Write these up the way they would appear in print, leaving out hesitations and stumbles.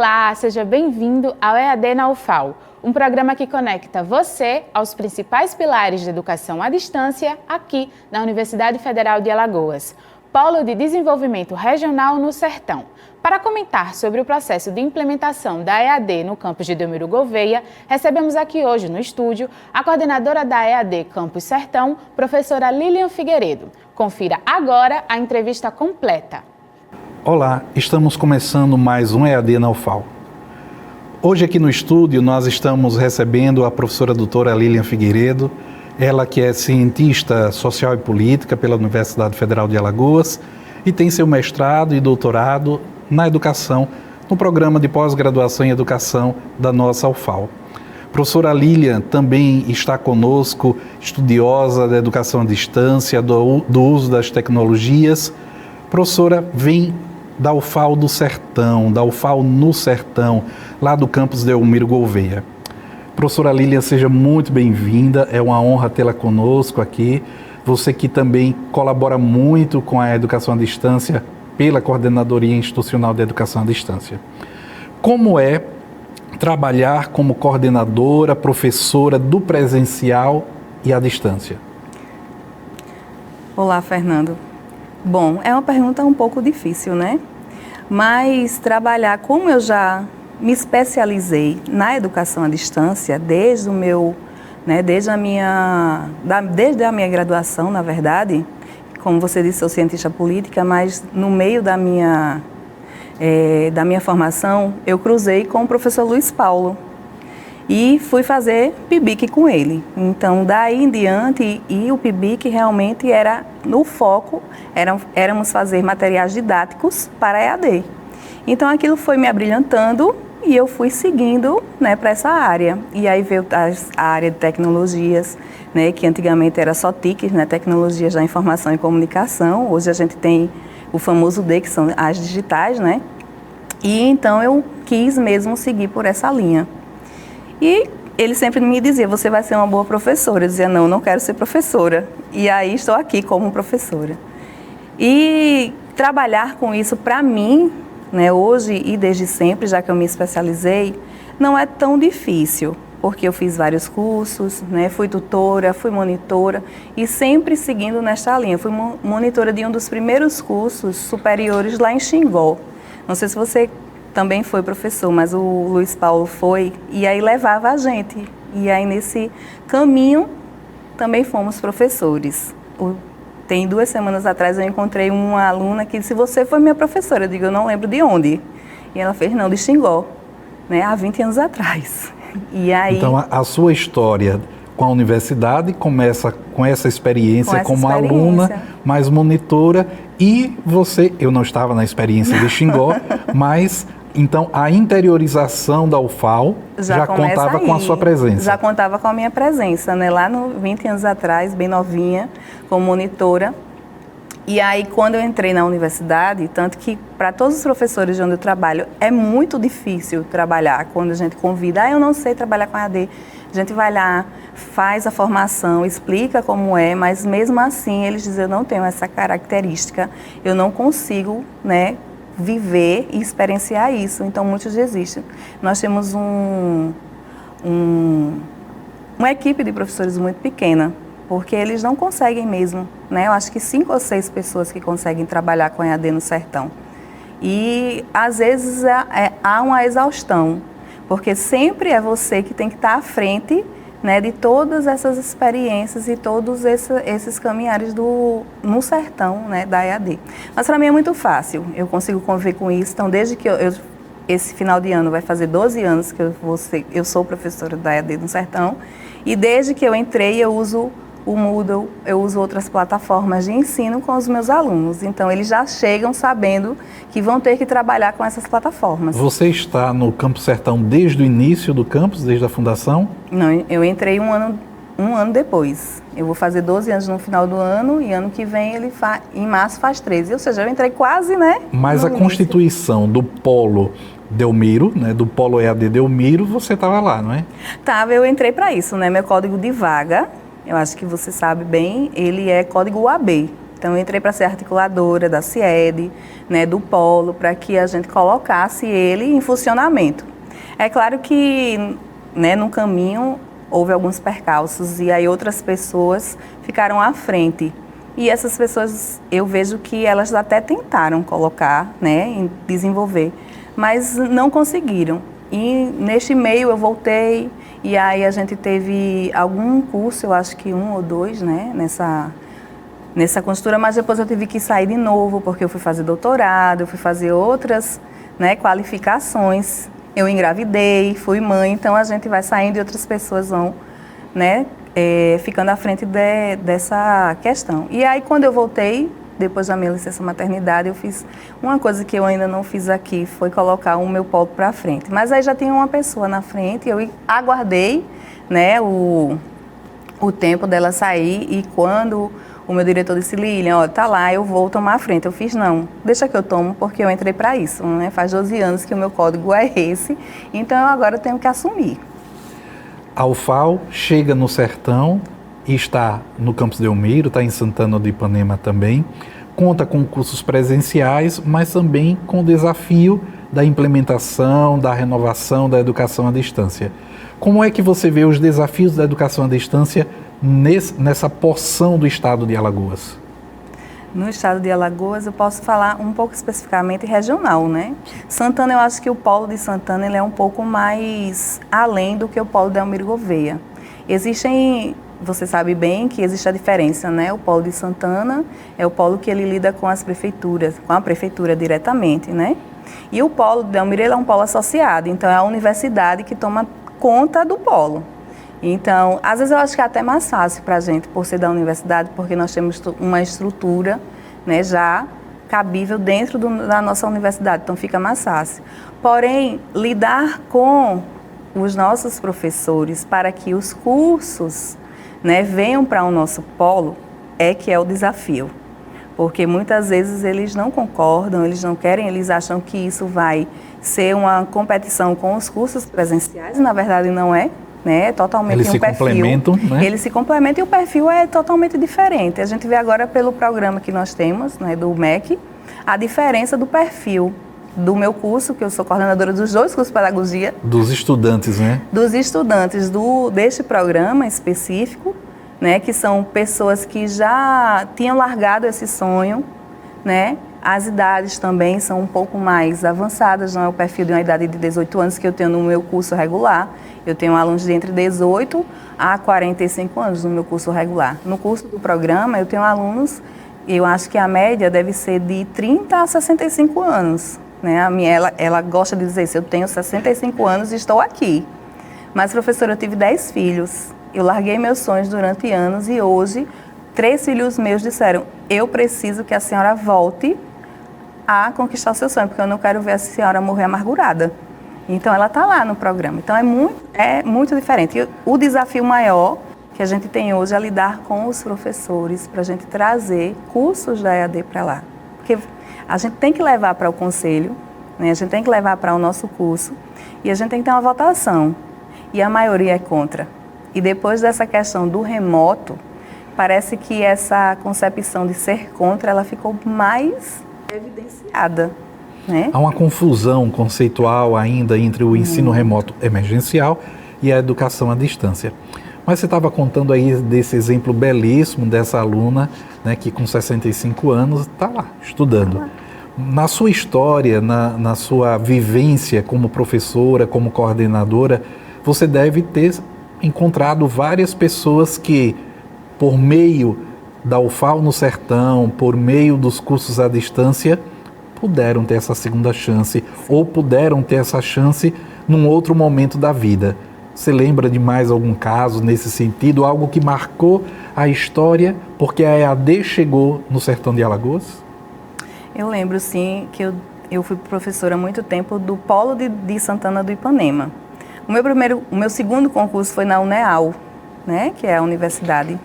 Olá, seja bem-vindo ao EAD na UFAL, um programa que conecta você aos principais pilares de educação à distância aqui na Universidade Federal de Alagoas, Polo de Desenvolvimento Regional no Sertão. Para comentar sobre o processo de implementação da EAD no campus de Delmiro Gouveia, recebemos aqui hoje no estúdio a coordenadora da EAD Campus Sertão, professora Lilian Figueiredo. Confira agora a entrevista completa. Olá, estamos começando mais um EAD na UFAL. Hoje aqui no estúdio nós estamos recebendo a professora doutora Lilian Figueiredo, ela que é cientista social e política pela Universidade Federal de Alagoas e tem seu mestrado e doutorado na educação, no programa de pós-graduação em educação da nossa UFAL. Professora Lilian também está conosco, estudiosa da educação à distância, do uso das tecnologias. Professora, vem da UFAL do Sertão, da UFAL no Sertão, lá do campus Delmiro Gouveia. Professora Lilian, seja muito bem-vinda, é uma honra tê-la conosco aqui. Você que também colabora muito com a educação à distância pela Coordenadoria Institucional de Educação à Distância. Como é trabalhar como coordenadora, professora do presencial e à distância? Olá, Fernando. Bom, é uma pergunta um pouco difícil, né? Mas trabalhar, como eu já me especializei na educação à distância desde desde a minha graduação, na verdade, como você disse, sou cientista política, mas no meio da minha formação, eu cruzei com o professor Luiz Paulo e fui fazer PIBIC com ele. Então, daí em diante, e o PIBIC realmente era, no foco, éramos fazer materiais didáticos para a EAD. Então, aquilo foi me abrilhantando e eu fui seguindo, para essa área. E aí veio a área de tecnologias, que antigamente era só TIC, Tecnologias da Informação e Comunicação. Hoje a gente tem o famoso D, que são as digitais, E então eu quis mesmo seguir por essa linha. E ele sempre me dizia, você vai ser uma boa professora. Eu dizia, não quero ser professora. E aí estou aqui como professora. E trabalhar com isso para mim, hoje e desde sempre, já que eu me especializei, não é tão difícil, porque eu fiz vários cursos, fui tutora, fui monitora e sempre seguindo nesta linha. Fui monitora de um dos primeiros cursos superiores lá em Xingó. Não sei se você também foi professor, mas o Luiz Paulo foi, e aí levava a gente. E aí nesse caminho também fomos professores. Tem 2 semanas atrás eu encontrei uma aluna que disse, você foi minha professora. Eu digo, eu não lembro de onde. E ela fez, não, de Xingó, há 20 anos atrás. E aí... Então a sua história com a universidade começa com essa experiência como aluna, mais monitora, e você, eu não estava na experiência de Xingó, mas... Então, a interiorização da UFAL já contava com a sua presença? Já contava com a minha presença, Lá 20 anos atrás, bem novinha, como monitora. E aí, quando eu entrei na universidade, tanto que para todos os professores de onde eu trabalho, é muito difícil trabalhar quando a gente convida. Eu não sei trabalhar com EAD. A gente vai lá, faz a formação, explica como é, mas mesmo assim, eles dizem, eu não tenho essa característica, eu não consigo, viver e experienciar isso, então muitos desistem. Nós temos uma equipe de professores muito pequena, porque eles não conseguem mesmo, Eu acho que 5 ou 6 pessoas que conseguem trabalhar com EAD no Sertão. E às vezes há uma exaustão, porque sempre é você que tem que estar à frente de todas essas experiências e todos esses caminhares no sertão, da EAD. Mas para mim é muito fácil, eu consigo conviver com isso. Então, desde que esse final de ano vai fazer 12 anos que eu sou professora da EAD no Sertão, e desde que eu entrei eu uso o Moodle, eu uso outras plataformas de ensino com os meus alunos. Então, eles já chegam sabendo que vão ter que trabalhar com essas plataformas. Você está no Campus Sertão desde o início do campus, desde a fundação? Não, eu entrei um ano depois. Eu vou fazer 12 anos no final do ano e ano que vem, em março, faz 13. Ou seja, eu entrei quase, Mas a constituição do Polo Delmiro, do Polo EAD Delmiro, você estava lá, não é? Estava, eu entrei para isso, Meu código de vaga, eu acho que você sabe bem, ele é código UAB, Então, eu entrei para ser articuladora da CIED, né, do Polo, para que a gente colocasse ele em funcionamento. É claro que, né, no caminho houve alguns percalços e aí outras pessoas ficaram à frente. E essas pessoas, eu vejo que elas até tentaram colocar, né, desenvolver, mas não conseguiram. E neste meio eu voltei e aí a gente teve algum curso, eu acho que 1 ou 2, né, nessa costura, mas depois eu tive que sair de novo porque eu fui fazer doutorado, eu fui fazer outras, né, qualificações. Eu engravidei, fui mãe, então a gente vai saindo e outras pessoas vão, né, ficando à frente dessa questão. E aí, quando eu voltei, depois da minha licença maternidade, eu fiz uma coisa que eu ainda não fiz aqui, foi colocar o meu polo para frente. Mas aí já tinha uma pessoa na frente, eu aguardei, né, o tempo dela sair e quando o meu diretor disse, Lilian, ó, tá lá, eu vou tomar a frente. Eu fiz, não, deixa que eu tomo, porque eu entrei para isso, né? Faz 12 anos que o meu código é esse, então eu agora tenho que assumir. A UFAL chega no Sertão e está no Campos Delmiro, está em Santana do Ipanema também, conta com cursos presenciais, mas também com o desafio da implementação, da renovação da educação à distância. Como é que você vê os desafios da educação à distância nessa porção do estado de Alagoas? No estado de Alagoas, eu posso falar um pouco especificamente regional, né? Santana, eu acho que o polo de Santana ele é um pouco mais além do que o polo de Delmiro Gouveia. Existem, você sabe bem que existe a diferença, né? O polo de Santana é o polo que ele lida com as prefeituras, com a prefeitura diretamente, né? E o polo de Delmiro ele é um polo associado, então é a universidade que toma conta do polo. Então, às vezes eu acho que é até mais fácil para a gente, por ser da universidade, porque nós temos uma estrutura, né, já cabível dentro da nossa universidade, então fica mais fácil. Porém, lidar com os nossos professores para que os cursos, né, venham para o nosso polo é que é o desafio. Porque muitas vezes eles não concordam, eles não querem, eles acham que isso vai ser uma competição com os cursos presenciais, e na verdade não é. Né, totalmente eles um perfil. Complementam, né? Eles se complementam e o perfil é totalmente diferente. A gente vê agora pelo programa que nós temos, né, do MEC, a diferença do perfil do meu curso, que eu sou coordenadora dos 2 cursos de pedagogia. Dos estudantes, né? Dos estudantes deste programa específico, né, que são pessoas que já tinham largado esse sonho, né? As idades também são um pouco mais avançadas, não é o perfil de uma idade de 18 anos que eu tenho no meu curso regular. Eu tenho alunos de entre 18 a 45 anos no meu curso regular. No curso do programa, eu tenho alunos, eu acho que a média deve ser de 30 a 65 anos. Né? Ela gosta de dizer isso, eu tenho 65 anos e estou aqui. Mas, professora, eu tive 10 filhos. Eu larguei meus sonhos durante anos e hoje 3 filhos meus disseram, eu preciso que a senhora volte a conquistar o seu sonho, porque eu não quero ver a senhora morrer amargurada. Então, ela está lá no programa. Então, é muito diferente. E o desafio maior que a gente tem hoje é lidar com os professores para a gente trazer cursos da EAD para lá. Porque a gente tem que levar para o conselho, né? A gente tem que levar para o nosso curso e a gente tem que ter uma votação. E a maioria é contra. E depois dessa questão do remoto, parece que essa concepção de ser contra, ela ficou mais evidenciada. Né? Há uma confusão conceitual ainda entre o ensino remoto emergencial e a educação à distância. Mas você estava contando aí desse exemplo belíssimo dessa aluna, né, que com 65 anos está lá, estudando. Na sua história, na sua vivência como professora, como coordenadora, você deve ter encontrado várias pessoas que, por meio da UFAL no Sertão, por meio dos cursos à distância, puderam ter essa segunda chance ou puderam ter essa chance num outro momento da vida. Você lembra de mais algum caso nesse sentido, algo que marcou a história porque a EAD chegou no Sertão de Alagoas? Eu lembro, sim, que eu fui professora há muito tempo do Polo de Santana do Ipanema. O meu segundo concurso foi na UNEAL, né, que é a Universidade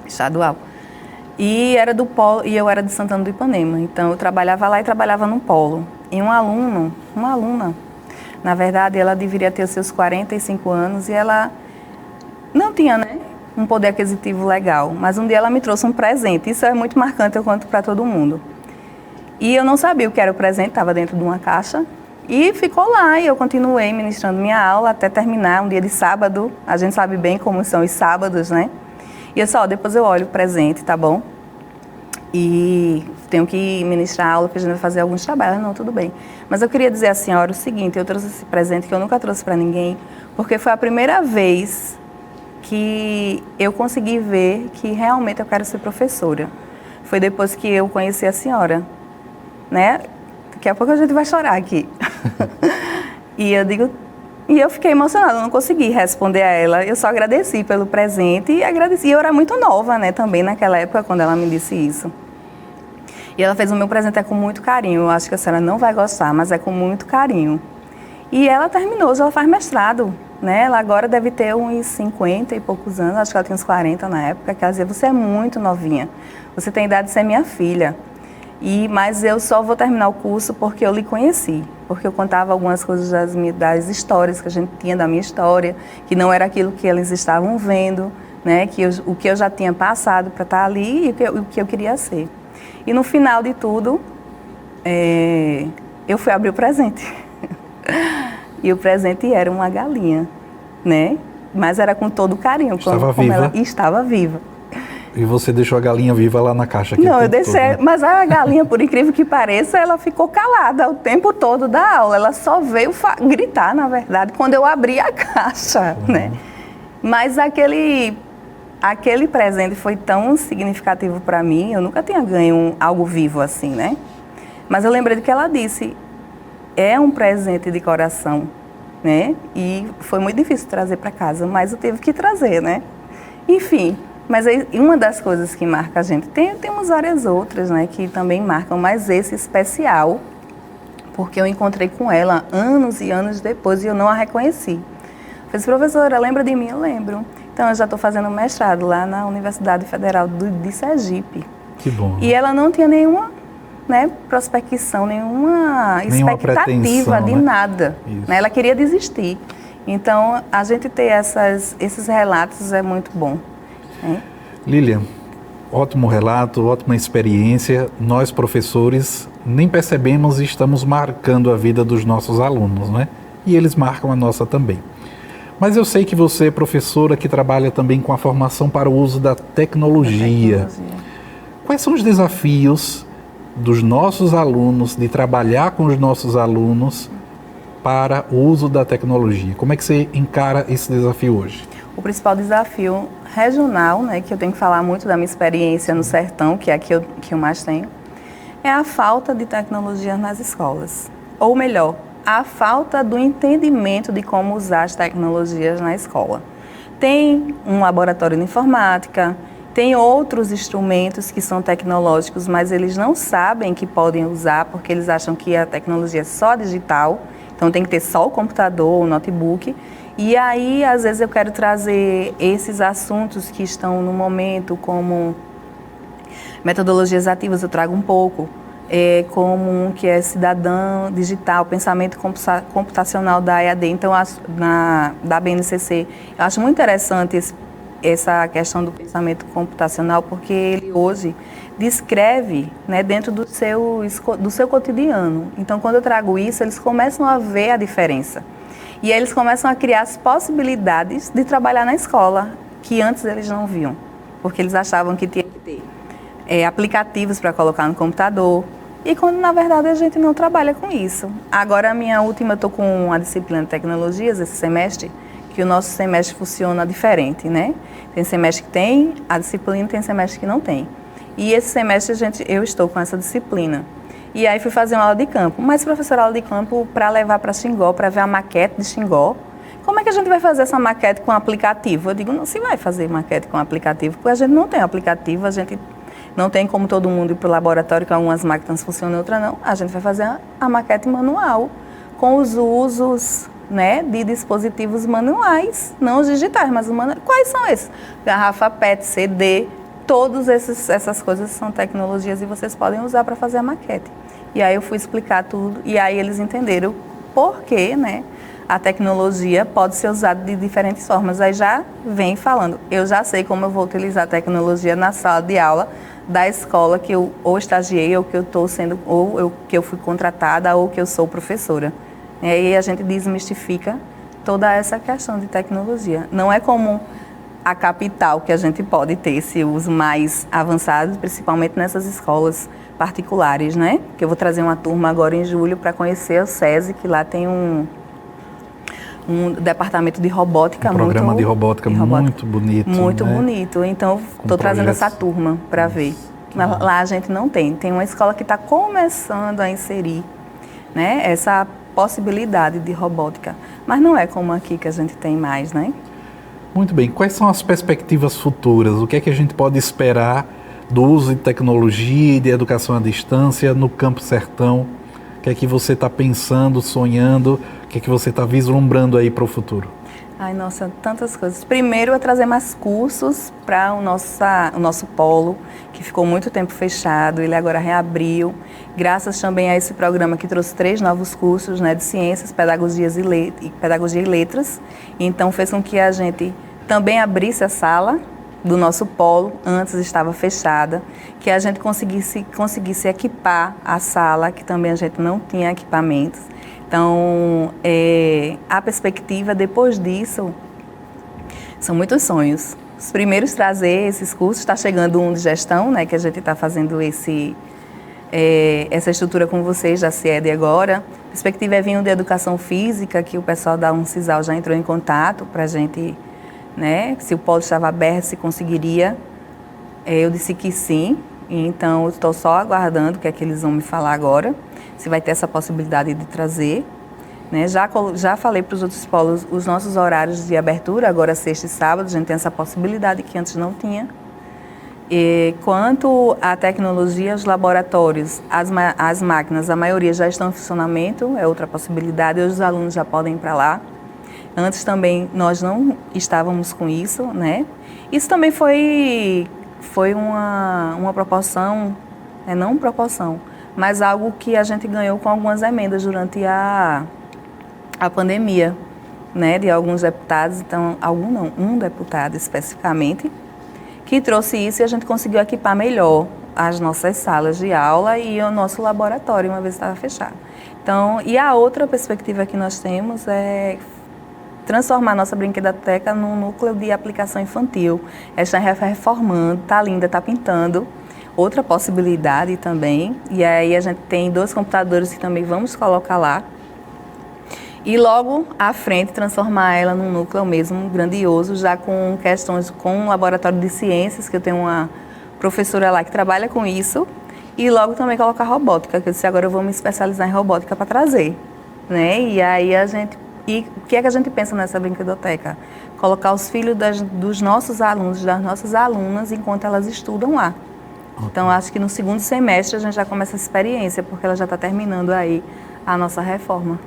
Estadual. E era do polo, e eu era de Santana do Ipanema, então eu trabalhava lá e trabalhava no polo. E uma aluna, na verdade, ela deveria ter os seus 45 anos e ela não tinha, né, um poder aquisitivo legal, mas um dia ela me trouxe um presente. Isso é muito marcante, eu conto para todo mundo. E eu não sabia o que era o presente, estava dentro de uma caixa. E ficou lá, e eu continuei ministrando minha aula até terminar, um dia de sábado. A gente sabe bem como são os sábados, né? E eu só, depois eu olho o presente, tá bom? E tenho que ministrar a aula, porque a gente vai fazer alguns trabalhos. Não, tudo bem. Mas eu queria dizer à senhora o seguinte, eu trouxe esse presente que eu nunca trouxe para ninguém, porque foi a primeira vez que eu consegui ver que realmente eu quero ser professora. Foi depois que eu conheci a senhora, né? Daqui a pouco a gente vai chorar aqui. E eu fiquei emocionada, eu não consegui responder a ela. Eu só agradeci pelo presente e agradeci. Eu era muito nova, né, também naquela época, quando ela me disse isso. E ela fez o meu presente com muito carinho. Eu acho que a senhora não vai gostar, mas é com muito carinho. E ela terminou, hoje ela faz mestrado, né? Ela agora deve ter uns 50 e poucos anos, acho que ela tinha uns 40 na época, que ela dizia, você é muito novinha, você tem idade de ser minha filha. Mas eu só vou terminar o curso porque eu lhe conheci, porque eu contava algumas coisas das histórias que a gente tinha da minha história, que não era aquilo que eles estavam vendo, né? O que eu já tinha passado para estar ali e o que eu queria ser. E no final de tudo, eu fui abrir o presente. E o presente era uma galinha, né? Mas era com todo carinho. Estava viva? Ela estava viva. E você deixou a galinha viva lá na caixa? Não, eu deixei, todo, né? Mas a galinha, por incrível que pareça, ela ficou calada o tempo todo da aula. Ela só veio gritar, na verdade, quando eu abri a caixa, né? Mas aquele presente foi tão significativo para mim, eu nunca tinha ganho algo vivo assim, né? Mas eu lembrei do que ela disse, é um presente de coração, né? E foi muito difícil trazer para casa, mas eu tive que trazer, né? Enfim... Mas uma das coisas que marca a gente, temos várias outras, né, que também marcam, mas esse especial, porque eu encontrei com ela anos e anos depois e eu não a reconheci. Falei, professora, lembra de mim? Eu lembro. Então, eu já estou fazendo mestrado lá na Universidade Federal de Sergipe. Que bom. E ela não tinha nenhuma, né, prospecção, nenhuma expectativa de nada. Né? Ela queria desistir. Então, a gente ter esses relatos é muito bom. Lilian, ótimo relato, ótima experiência. Nós, professores, nem percebemos e estamos marcando a vida dos nossos alunos, né? E eles marcam a nossa também. Mas eu sei que você é professora que trabalha também com a formação para o uso da tecnologia. Quais são os desafios dos nossos alunos, de trabalhar com os nossos alunos para o uso da tecnologia? Como é que você encara esse desafio hoje? O principal desafio regional, né, que eu tenho que falar muito da minha experiência no sertão, que é a que eu mais tenho, é a falta de tecnologia nas escolas. Ou melhor, a falta do entendimento de como usar as tecnologias na escola. Tem um laboratório de informática, tem outros instrumentos que são tecnológicos, mas eles não sabem que podem usar porque eles acham que a tecnologia é só digital, então tem que ter só o computador, o notebook. E aí, às vezes, eu quero trazer esses assuntos que estão no momento, como metodologias ativas, eu trago um pouco, como um que é cidadão digital, pensamento computacional da EAD, então, da BNCC. Eu acho muito interessante essa questão do pensamento computacional, porque ele hoje descreve, né, dentro do seu cotidiano. Então, quando eu trago isso, eles começam a ver a diferença. E aí eles começam a criar as possibilidades de trabalhar na escola, que antes eles não viam, porque eles achavam que tinha que ter aplicativos para colocar no computador, e quando na verdade a gente não trabalha com isso. Agora, a minha última, eu estou com a disciplina de tecnologias esse semestre, que o nosso semestre funciona diferente, né? Tem semestre que tem a disciplina, tem semestre que não tem. E esse semestre eu estou com essa disciplina. E aí fui fazer uma aula de campo. Mas, professora, aula de campo para levar para Xingó, para ver a maquete de Xingó. Como é que a gente vai fazer essa maquete com aplicativo? Eu digo, não se vai fazer maquete com aplicativo, porque a gente não tem aplicativo, a gente não tem como todo mundo ir para o laboratório, que algumas máquinas funcionam e outras não. A gente vai fazer a maquete manual, com os usos, né, de dispositivos manuais, não os digitais, mas os manuais. Quais são esses? Garrafa PET, CD, todas essas coisas são tecnologias e vocês podem usar para fazer a maquete. E aí eu fui explicar tudo, e aí eles entenderam por que, né, a tecnologia pode ser usada de diferentes formas. Aí já vem falando, eu já sei como eu vou utilizar a tecnologia na sala de aula da escola que eu ou estagiei, ou que eu estou sendo, que eu fui contratada, ou que eu sou professora. E aí a gente desmistifica toda essa questão de tecnologia. Não é como a capital, que a gente pode ter esse uso mais avançado, principalmente nessas escolas particulares, né? Que eu vou trazer uma turma agora em julho para conhecer o SESI, que lá tem um departamento de robótica. Um programa de robótica muito bonito. Muito né? bonito. Então, estou trazendo essa turma para ver. Lá a gente não tem. Tem uma escola que está começando a inserir, né, essa possibilidade de robótica. Mas não é como aqui que a gente tem mais, né? Muito bem. Quais são as perspectivas futuras? O que é que a gente pode esperar do uso de tecnologia e de educação à distância no Campo Sertão? O que é que você está pensando, sonhando? O que é que você está vislumbrando aí para o futuro? Ai, nossa, tantas coisas. Primeiro é trazer mais cursos para o nosso polo, que ficou muito tempo fechado, ele agora reabriu, graças também a esse programa que trouxe 3 novos cursos, né, de ciências, pedagogia e letras. Então fez com que a gente também abrisse a sala do nosso polo, antes estava fechada, que a gente conseguisse equipar a sala, que também a gente não tinha equipamentos. Então, a perspectiva depois disso, são muitos sonhos. Os primeiros trazer esses cursos, está chegando um de gestão, né, que a gente está fazendo essa estrutura com vocês da CIED agora. A perspectiva é vir um de educação física, que o pessoal da Uncisal já entrou em contato para a gente, né, se o polo estava aberto, se conseguiria. Eu disse que sim, então estou só aguardando o que é que eles vão me falar agora, se vai ter essa possibilidade de trazer. Né? Já falei para os outros polos os nossos horários de abertura, agora sexta e sábado, a gente tem essa possibilidade que antes não tinha. E quanto à tecnologia, os laboratórios, as máquinas, a maioria já estão em funcionamento, é outra possibilidade, os alunos já podem ir para lá. Antes também nós não estávamos com isso, né? Isso também foi uma proporção, não proporção, mas algo que a gente ganhou com algumas emendas durante a pandemia, né, de alguns deputados, então, um deputado especificamente, que trouxe isso e a gente conseguiu equipar melhor as nossas salas de aula e o nosso laboratório, uma vez estava fechado. Então, e a outra perspectiva que nós temos é transformar a nossa brinquedoteca num núcleo de aplicação infantil. Ela está reformando, está linda, está pintando. Outra possibilidade também, e aí a gente tem 2 computadores que também vamos colocar lá. E logo à frente transformar ela num núcleo mesmo grandioso, já com questões, com um laboratório de ciências, que eu tenho uma professora lá que trabalha com isso, e logo também colocar robótica, que eu disse, agora eu vou me especializar em robótica para trazer, né? E aí o que é que a gente pensa nessa brinquedoteca? Colocar os filhos dos nossos alunos, das nossas alunas, enquanto elas estudam lá. Então, acho que no 2º semestre a gente já começa a experiência, porque ela já está terminando aí a nossa reforma.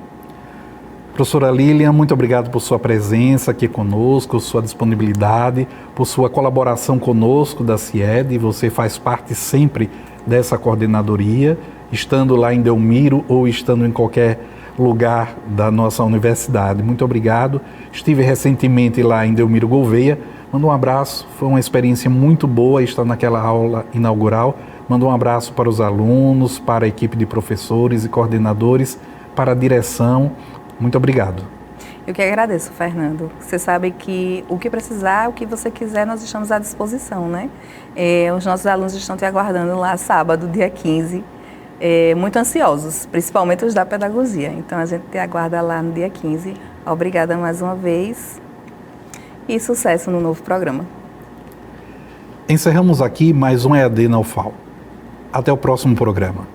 Professora Lilian, muito obrigado por sua presença aqui conosco, sua disponibilidade, por sua colaboração conosco da CIED. Você faz parte sempre dessa coordenadoria, estando lá em Delmiro ou estando em qualquer lugar da nossa universidade. Muito obrigado. Estive recentemente lá em Delmiro Gouveia. Manda um abraço, foi uma experiência muito boa estar naquela aula inaugural. Manda um abraço para os alunos, para a equipe de professores e coordenadores, para a direção. Muito obrigado. Eu que agradeço, Fernando. Você sabe que o que precisar, o que você quiser, nós estamos à disposição, né? Os nossos alunos estão te aguardando lá sábado, dia 15, muito ansiosos, principalmente os da pedagogia. Então a gente te aguarda lá no dia 15. Obrigada mais uma vez. E sucesso no novo programa. Encerramos aqui mais um EAD na UFAL. Até o próximo programa.